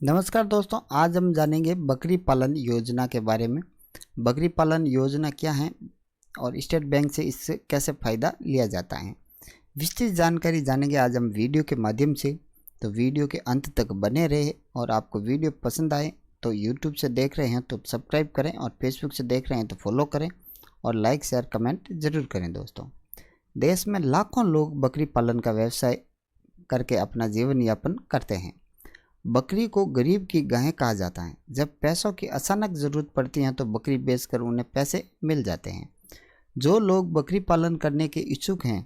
नमस्कार दोस्तों, आज हम जानेंगे बकरी पालन योजना के बारे में। बकरी पालन योजना क्या है और स्टेट बैंक से इससे कैसे फ़ायदा लिया जाता है, विस्तृत जानकारी जानेंगे आज हम वीडियो के माध्यम से। तो वीडियो के अंत तक बने रहे और आपको वीडियो पसंद आए तो यूट्यूब से देख रहे हैं तो सब्सक्राइब करें और फेसबुक से देख रहे हैं तो फॉलो करें और लाइक शेयर कमेंट ज़रूर करें। दोस्तों, देश में लाखों लोग बकरी पालन का व्यवसाय करके अपना जीवन यापन करते हैं। बकरी को गरीब की गाय कहा जाता है। जब पैसों की अचानक ज़रूरत पड़ती है तो बकरी बेचकर उन्हें पैसे मिल जाते हैं। जो लोग बकरी पालन करने के इच्छुक हैं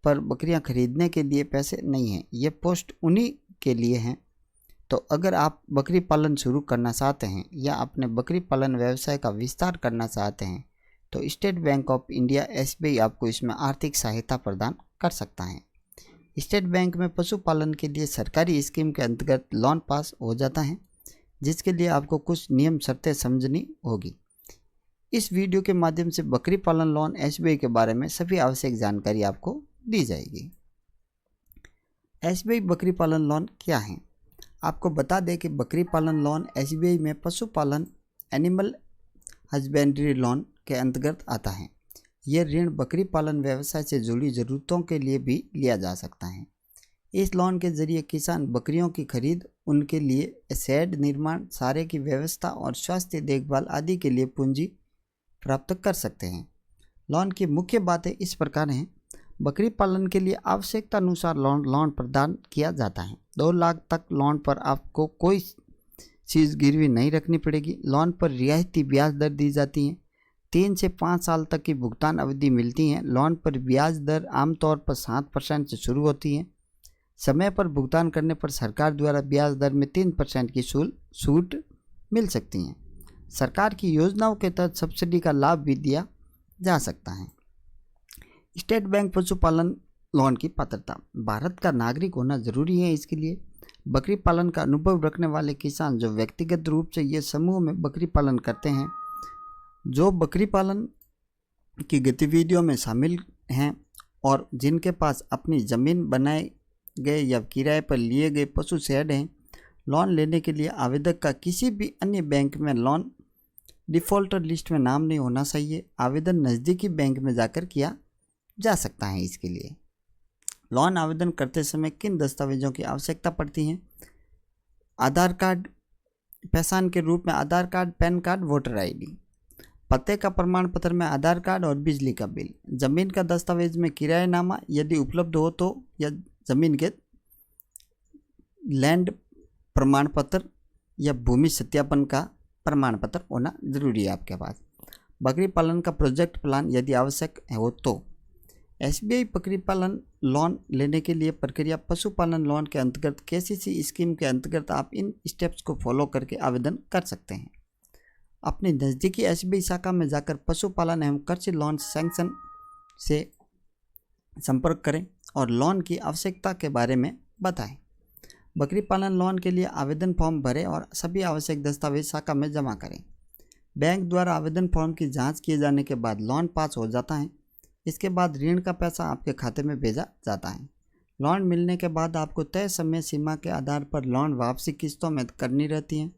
पर बकरियां खरीदने के लिए पैसे नहीं हैं, ये पोस्ट उन्हीं के लिए हैं। तो अगर आप बकरी पालन शुरू करना चाहते हैं या अपने बकरी पालन व्यवसाय का विस्तार करना चाहते हैं तो state bank of India SBI आपको इसमें आर्थिक सहायता प्रदान कर सकता है। स्टेट बैंक में पशुपालन के लिए सरकारी स्कीम के अंतर्गत लोन पास हो जाता है, जिसके लिए आपको कुछ नियम शर्तें समझनी होगी। इस वीडियो के माध्यम से बकरी पालन लोन SBI के बारे में सभी आवश्यक जानकारी आपको दी जाएगी। SBI बकरी पालन लोन क्या है, आपको बता दें कि बकरी पालन लोन SBI में पशुपालन एनिमल हस्बेंड्री लोन के अंतर्गत आता है। यह ऋण बकरी पालन व्यवसाय से जुड़ी ज़रूरतों के लिए भी लिया जा सकता है। इस लोन के जरिए किसान बकरियों की खरीद, उनके लिए शेड निर्माण, चारे की व्यवस्था और स्वास्थ्य देखभाल आदि के लिए पूंजी प्राप्त कर सकते हैं। लोन की मुख्य बातें इस प्रकार हैं। बकरी पालन के लिए आवश्यकता अनुसार लोन प्रदान किया जाता है। 2 लाख तक लोन पर आपको कोई चीज़ गिरवी नहीं रखनी पड़ेगी। लोन पर रियायती ब्याज दर दी जाती है। 3 से 5 साल तक की भुगतान अवधि मिलती है। लोन पर ब्याज दर आमतौर पर 7% से शुरू होती है। समय पर भुगतान करने पर सरकार द्वारा ब्याज दर में 3% की छूट मिल सकती है। सरकार की योजनाओं के तहत सब्सिडी का लाभ भी दिया जा सकता है। स्टेट बैंक पशुपालन लोन की पात्रता, भारत का नागरिक होना जरूरी है। इसके लिए बकरी पालन का अनुभव रखने वाले किसान जो व्यक्तिगत रूप से ये समूह में बकरी पालन करते हैं, जो बकरी पालन की गतिविधियों में शामिल हैं और जिनके पास अपनी ज़मीन बनाए गए या किराए पर लिए गए पशु शेड हैं, लोन लेने के लिए आवेदक का किसी भी अन्य बैंक में लोन डिफ़ॉल्टर लिस्ट में नाम नहीं होना चाहिए। आवेदन नज़दीकी बैंक में जाकर किया जा सकता है। इसके लिए लोन आवेदन करते समय किन दस्तावेजों की आवश्यकता पड़ती है? आधार कार्ड, पहचान के रूप में Aadhaar card, PAN card, voter ID, पते का प्रमाण पत्र में आधार कार्ड और बिजली का बिल, ज़मीन का दस्तावेज में किराएनामा यदि उपलब्ध हो तो, या ज़मीन के लैंड प्रमाण पत्र या भूमि सत्यापन का प्रमाण पत्र होना जरूरी है आपके पास। बकरी पालन का प्रोजेक्ट प्लान यदि आवश्यक हो तो। SBI बकरी पालन लोन लेने के लिए प्रक्रिया, पशुपालन लोन के अंतर्गत KCC स्कीम के अंतर्गत आप इन स्टेप्स को फॉलो करके आवेदन कर सकते हैं। अपनी नज़दीकी SBI शाखा में जाकर पशुपालन एवं कृषि लोन सैंक्शन से संपर्क करें और लोन की आवश्यकता के बारे में बताएं। बकरी पालन लोन के लिए आवेदन फॉर्म भरें और सभी आवश्यक दस्तावेज शाखा में जमा करें। बैंक द्वारा आवेदन फॉर्म की जांच किए जाने के बाद लोन पास हो जाता है। इसके बाद ऋण का पैसा आपके खाते में भेजा जाता है। लोन मिलने के बाद आपको तय समय सीमा के आधार पर लोन वापसी किस्तों में करनी रहती है।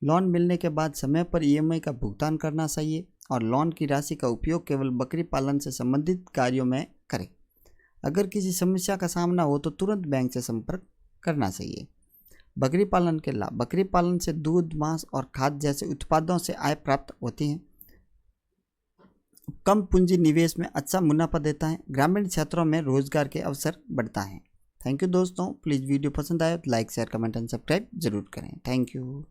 लोन मिलने के बाद समय पर EMI का भुगतान करना चाहिए और लोन की राशि का उपयोग केवल बकरी पालन से संबंधित कार्यों में करें। अगर किसी समस्या का सामना हो तो तुरंत बैंक से संपर्क करना चाहिए। बकरी पालन के लाभ, बकरी पालन से दूध, मांस और खाद्य जैसे उत्पादों से आय प्राप्त होती है। कम पूंजी निवेश में अच्छा मुनाफा देता है। ग्रामीण क्षेत्रों में रोजगार के अवसर बढ़ता है। थैंक यू दोस्तों, प्लीज़ वीडियो पसंद आए तो like share comment and subscribe जरूर करें। Thank you.